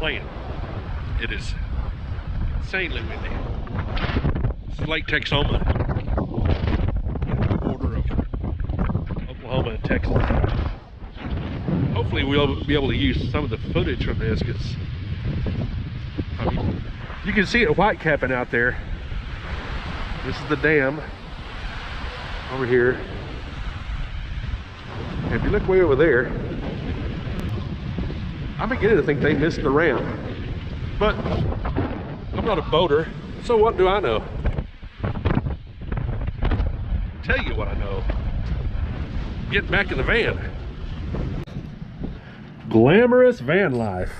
playing. It is insanely windy. This is Lake Texoma, the border of Oklahoma and Texas. Hopefully we'll be able to use some of the footage from this, because I mean, you can see it white capping out there. This is the dam over here. And if you look way over there, I'm beginning to think they missed the ramp. But I'm not a boater, so what do I know? I'll tell you what I know. Get back in the van. Glamorous van life.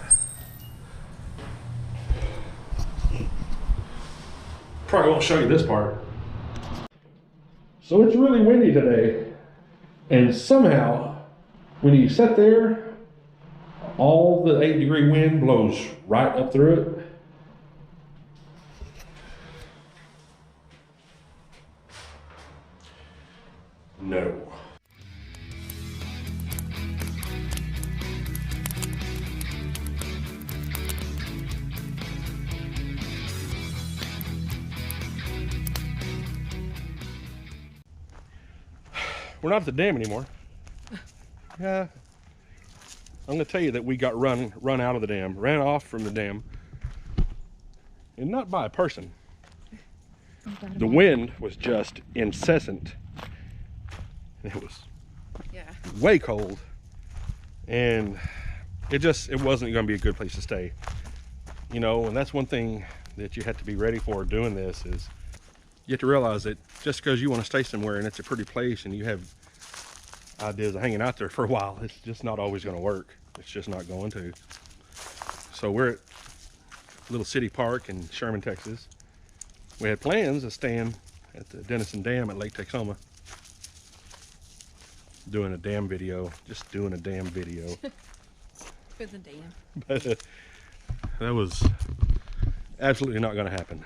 Probably won't show you this part. So it's really windy today, and somehow when you sit there, all the 8-degree wind blows right up through it. No. We're not at the dam anymore. Yeah. I'm going to tell you that we got run out of the dam, ran off from the dam, and not by a person. The wind was just incessant. It was way cold, and it wasn't going to be a good place to stay. You know, and that's one thing that you have to be ready for doing this, is you have to realize that just because you want to stay somewhere and it's a pretty place and you have ideas of hanging out there for a while, it's just not always going to work. It's just not going to. So we're at a little city park in Sherman, Texas. We had plans of staying at the Denison Dam at Lake Texoma, doing a dam video, just doing a damn video. For the dam. But that was absolutely not going to happen.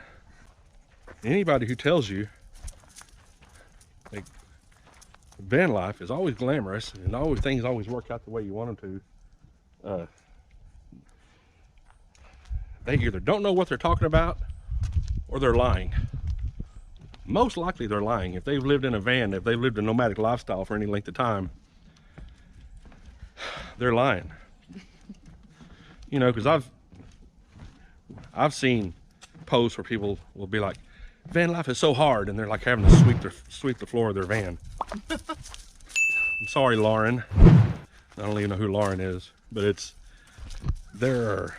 Anybody who tells you like van life is always glamorous and things always work out the way you want them to, they either don't know what they're talking about or they're lying. Most likely they're lying. If they've lived in a van, if they've lived a nomadic lifestyle for any length of time, they're lying. You know, because I've seen posts where people will be like, van life is so hard, and they're like having to sweep the floor of their van. I'm sorry, Lauren. I don't even know who Lauren is, but van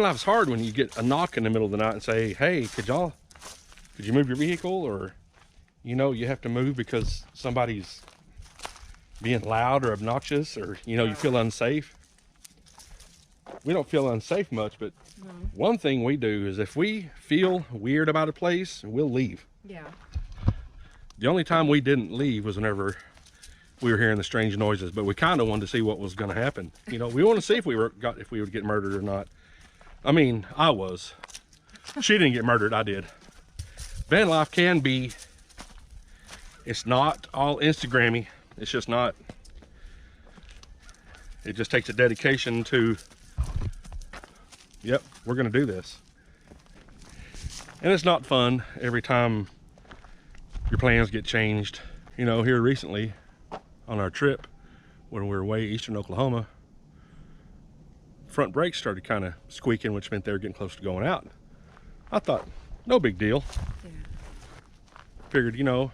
life's hard when you get a knock in the middle of the night and say, hey, could you move your vehicle? Or, you know, you have to move because somebody's being loud or obnoxious, or, you know, you feel unsafe. We don't feel unsafe much, but one thing we do is if we feel weird about a place, we'll leave. Yeah. The only time we didn't leave was whenever we were hearing the strange noises, but we kind of wanted to see what was going to happen. You know, we want to see if we would get murdered or not. I mean, I was. She didn't get murdered, I did. Van life can be, it's not all Instagrammy. It's just not. It just takes a dedication to, yep, we're going to do this. And it's not fun every time your plans get changed. You know, here recently on our trip, when we were away eastern Oklahoma, front brakes started kind of squeaking, which meant they were getting close to going out. I thought, no big deal. Yeah. Figured, you know,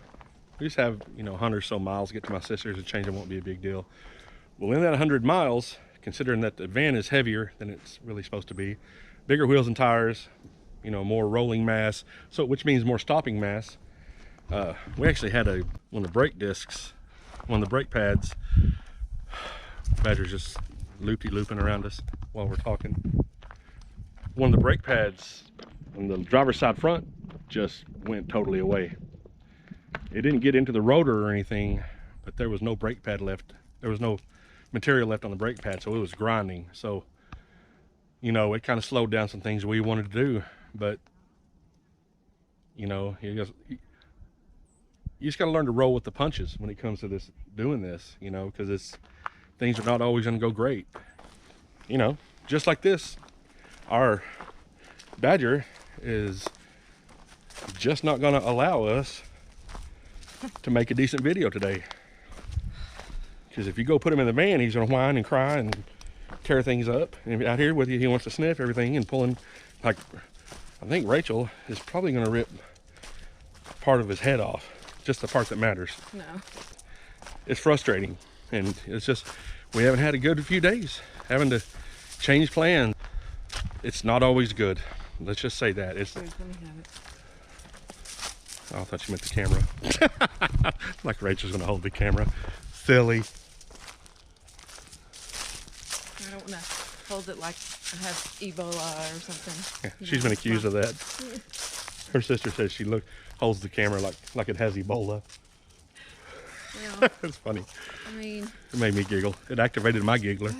we just have, you know, 100 or so miles to get to my sister's, and change them won't be a big deal. Well, in that 100 miles, considering that the van is heavier than it's really supposed to be, bigger wheels and tires, you know, more rolling mass, so which means more stopping mass. We actually had one of the brake discs, one of the brake pads, Badger's just looping around us while we're talking. One of the brake pads on the driver's side front just went totally away. It didn't get into the rotor or anything, but there was no brake pad left. There was no material left on the brake pad, so it was grinding. So, you know, it kind of slowed down some things we wanted to do, but, you know, you just got to learn to roll with the punches when it comes to doing this, you know, because things are not always going to go great. You know, just like this, our Badger is just not going to allow us to make a decent video today. Because if you go put him in the van, he's going to whine and cry and tear things up. And out here with you, he wants to sniff everything and pulling. Like, I think Rachel is probably going to rip part of his head off, just the part that matters. No. It's frustrating, and it's just, we haven't had a good few days, having to change plans. It's not always good. Let's just say that. It's. Let me have it. Oh, I thought you meant the camera. Like Rachel's gonna hold the camera. Silly. I don't want to hold it like I have Ebola or something. Yeah, she's been accused of that. Her sister says she holds the camera like it has Ebola. Well, It's funny. I mean, It made me giggle. It activated my giggler.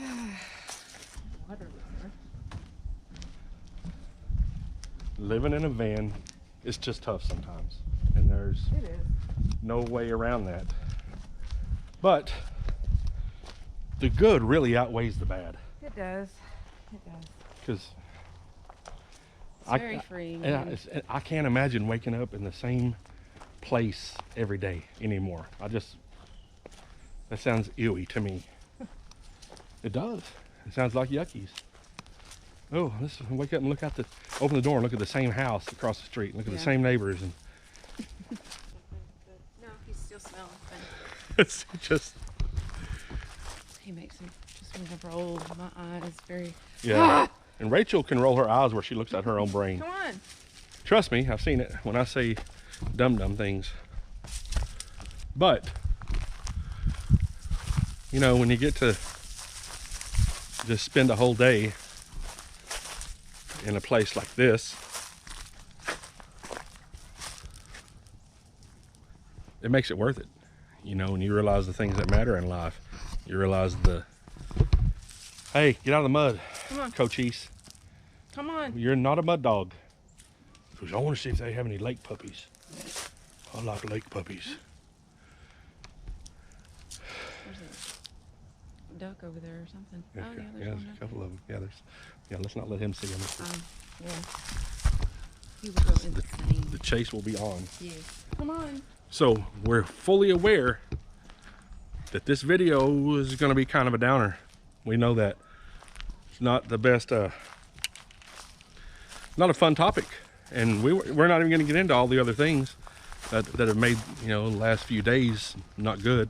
Living in a van is just tough sometimes, and there's it is. no way around that. But the good really outweighs the bad. It does. It does. Because It's very freeing. I can't imagine waking up in the same place every day anymore. That sounds ewy to me. It does. It sounds like yuckies. Oh, let's wake up and open the door and look at the same house across the street, look at the same neighbors, and No, he still smells. it's just, He makes me just want to roll my eyes very. yeah. And Rachel can roll her eyes where she looks at her own brain. Come on. Trust me, I've seen it when I say dumb things. But, you know, when you get to just spend a whole day in a place like this, it makes it worth it. You know, when you realize the things that matter in life, you realize hey, get out of the mud, Come on. Cochise. Come on. You're not a mud dog. Because I want to see if they have any lake puppies. I like lake puppies. There's a duck over there or something. Yeah, Oh, yeah, there's there's one a couple of them. Yeah, let's not let him see them. Yeah. He will go insane. The chase will be on. Yeah. Come on. So we're fully aware that this video is going to be kind of a downer. We know that it's not the best, not a fun topic, and we're not even going to get into all the other things that have made, you know, the last few days not good.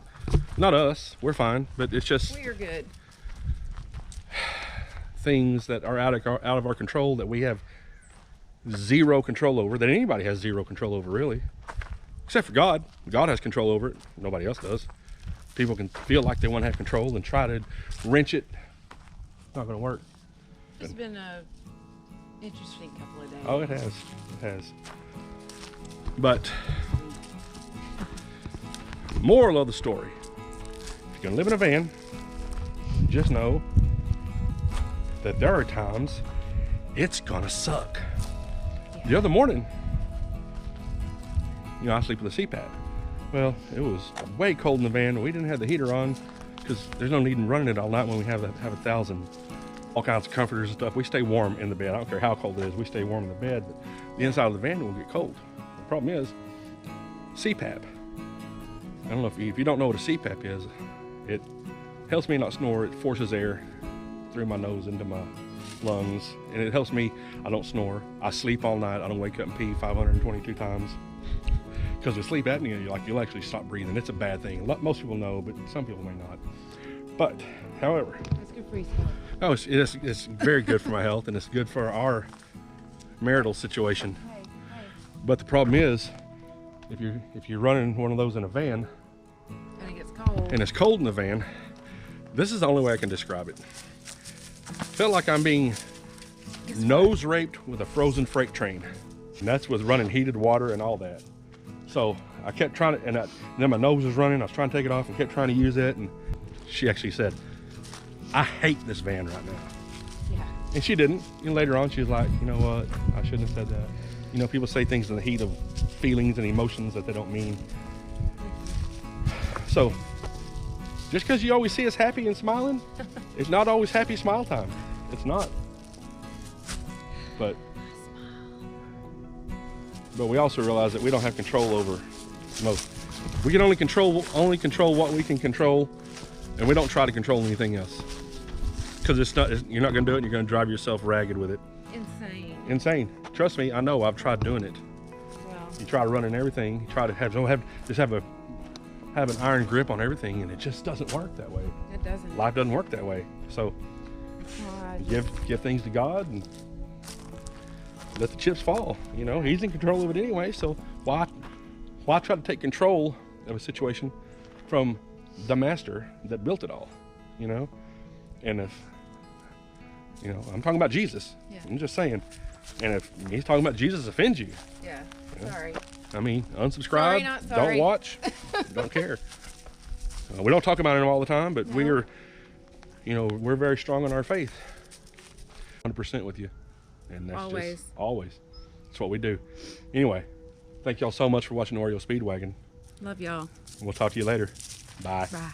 Not us, we're fine, but it's just We're good. things that are out of our control, that we have zero control over, that anybody has zero control over, really, except for God. God has control over it. Nobody else does. People can feel like they want to have control and try to wrench it. It's not going to work. It's been a interesting couple of days. Oh, it has. It has. But moral of the story: if you're going to live in a van, just know that there are times it's going to suck. Yeah. The other morning, you know, I sleep with a CPAP. Well, it was way cold in the van. We didn't have the heater on because there's no need in running it all night when we have 1,000 all kinds of comforters and stuff. We stay warm in the bed. I don't care how cold it is. We stay warm in the bed, but the inside of the van will get cold. The problem is CPAP. I don't know if you don't know what a CPAP is. It helps me not snore. It forces air through my nose into my lungs, and it helps me. I don't snore. I sleep all night. I don't wake up and pee 522 times. Because with sleep apnea, you'll actually stop breathing. It's a bad thing. Most people know, but some people may not. But, however, That's good for his health. oh, it's very good for my health, and it's good for our marital situation. Hey. But the problem is, if you're running one of those in a van, And it gets cold. and it's cold in the van, this is the only way I can describe it. Felt like I'm being nose raped with a frozen freight train, and that's with running heated water and all that. So I kept trying to, and then my nose was running. I was trying to take it off and kept trying to use it. And she actually said, "I hate this van right now." Yeah. And she didn't. And later on, she was like, "You know what? I shouldn't have said that." You know, people say things in the heat of feelings and emotions that they don't mean. So just because you always see us happy and smiling, it's not always happy smile time. It's not. But we also realize that we don't have control over most. We can only control what we can control, and we don't try to control anything else. Because you're not going to do it, and you're going to drive yourself ragged with it. Insane. Trust me, I know. I've tried doing it. Well, you try running everything. You try to have an iron grip on everything, and it just doesn't work that way. It doesn't. Life doesn't work that way. So give things to God and let the chips fall. You know, He's in control of it anyway. So why try to take control of a situation from the master that built it all? You know, and if I'm talking about Jesus. Yeah. I'm just saying. And if He's talking about Jesus offends you, Yeah. Yeah. Sorry. I mean, unsubscribe, Sorry, not sorry. don't watch, don't care. We don't talk about it all the time, but No. we're very strong in our faith. 100% with you. And that's Always. just always. That's what we do. Anyway, thank y'all so much for watching Oreo Speedwagon. Love y'all. We'll talk to you later. Bye. Bye.